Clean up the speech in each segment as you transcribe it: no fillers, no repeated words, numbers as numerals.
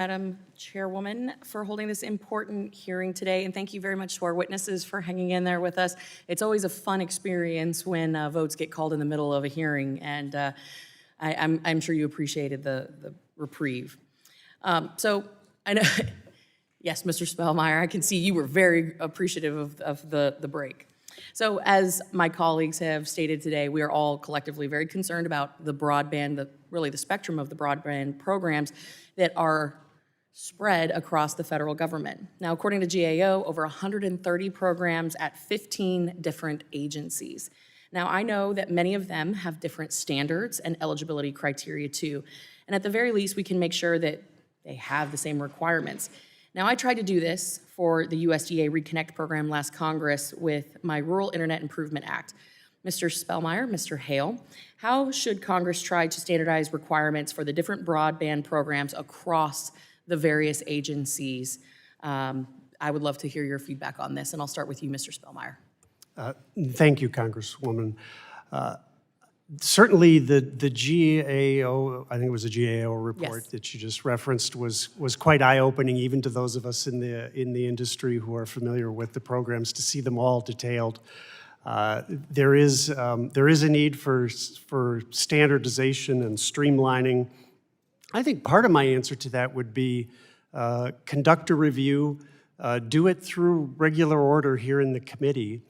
Madam Chairwoman, for holding this important hearing today, and thank you very much to our witnesses for hanging in there with us. It's always a fun experience when votes get called in the middle of a hearing, and I'm sure you appreciated the reprieve. So I know, yes, Mr. Spellmeyer, I can see you were very appreciative of the break. So as my colleagues have stated today, we are all collectively very concerned about the broadband, really the spectrum of the broadband programs that are spread across the federal government. Now, according to GAO, over 130 programs at 15 different agencies. Now, I know that many of them have different standards and eligibility criteria too, and at the very least, we can make sure that they have the same requirements. Now, I tried to do this for the USDA Reconnect program last Congress with my Rural Internet Improvement Act. Mr. Spellmeyer, Mr. Hale, how should Congress try to standardize requirements for the different broadband programs across the various agencies? I would love to hear your feedback on this, and I'll start with you, Mr. Spellmeyer. Thank you, Congresswoman. Certainly the GAO, I think it was a GAO report Yes. that you just referenced was quite eye-opening even to those of us in the industry who are familiar with the programs to see them all detailed. There is a need for standardization and streamlining. I think part of my answer to that would be conduct a review, do it through regular order here in the committee,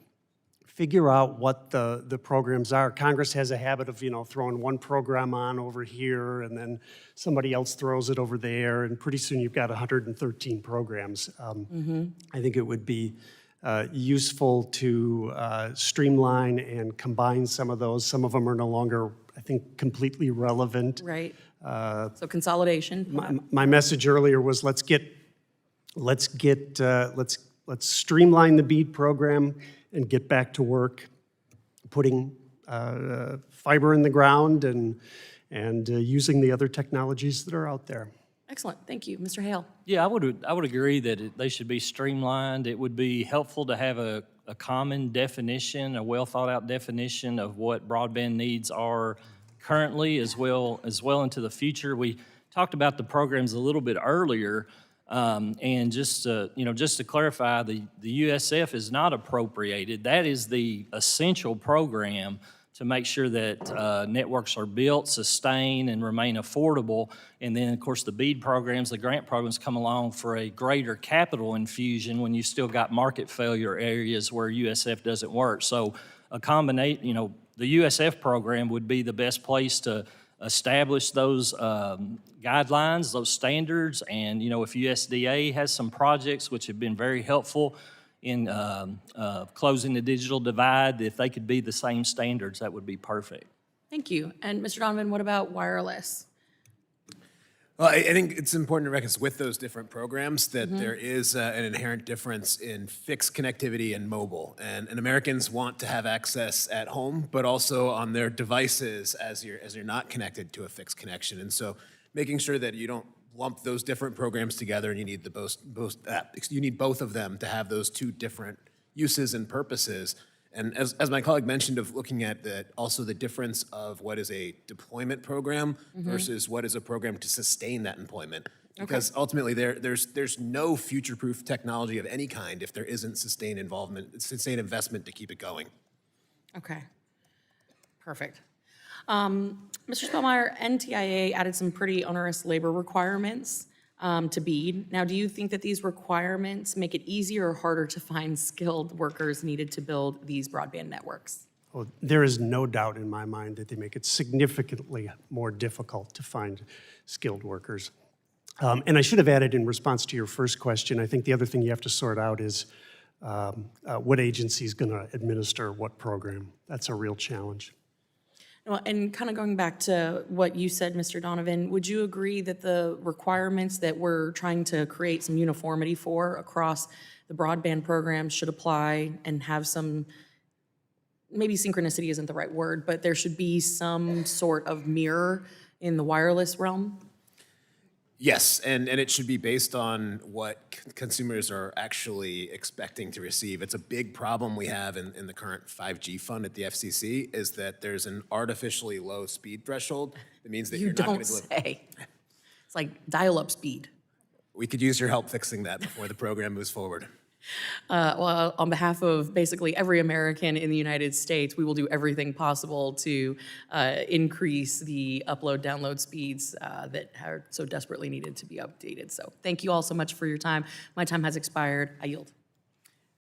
figure out what the programs are. Congress has a habit of, throwing one program on over here and then somebody else throws it over there, and pretty soon you've got 113 programs. I think it would be useful to streamline and combine some of those. Some of them are no longer, I think, completely relevant. Right. So consolidation. My message earlier was let's streamline the BEAD program and get back to work putting fiber in the ground and using the other technologies that are out there. Excellent, thank you. Mr. Hale. Yeah, I would agree that they should be streamlined. It would be helpful to have a common definition, a well-thought-out definition of what broadband needs are currently as well into the future. We talked about the programs a little bit earlier, and just to clarify, the USF is not appropriated. That is the essential program to make sure that networks are built, sustained, and remain affordable. And then, of course, the BEAD programs, the grant programs come along for a greater capital infusion when you still got market failure areas where USF doesn't work. So a combination, the USF program would be the best place to establish those guidelines, those standards, and if USDA has some projects which have been very helpful in closing the digital divide, if they could be the same standards, that would be perfect. Thank you. And Mr. Donovan, what about wireless? Well, I think it's important to recognize with those different programs that there is an inherent difference in fixed connectivity and mobile. And Americans want to have access at home, but also on their devices as you're not connected to a fixed connection. And so making sure that you don't lump those different programs together and you need you need both of them to have those two different uses and purposes. And as my colleague mentioned, of looking at also the difference of what is a deployment program versus what is a program to sustain that employment. Because ultimately there's no future-proof technology of any kind if there isn't sustained investment to keep it going. Okay, perfect. Mr. Spellmeyer, NTIA added some pretty onerous labor requirements to BEAD. Now, do you think that these requirements make it easier or harder to find skilled workers needed to build these broadband networks? Well, there is no doubt in my mind that they make it significantly more difficult to find skilled workers. And I should have added in response to your first question, I think the other thing you have to sort out is what agency is going to administer what program. That's a real challenge. Well, and kind of going back to what you said, Mr. Donovan, would you agree that the requirements that we're trying to create some uniformity for across the broadband program should apply and have some, maybe synchronicity isn't the right word, but there should be some sort of mirror in the wireless realm? Yes, and it should be based on what consumers are actually expecting to receive. It's a big problem we have in the current 5G fund at the FCC is that there's an artificially low speed threshold. It means that you're not going to deliver. You don't say. It's like dial-up speed. we could use your help fixing that before the program moves forward. Well, on behalf of basically every American in the United States, we will do everything possible to increase the upload-download speeds that are so desperately needed to be updated. So thank you all so much for your time. My time has expired. I yield.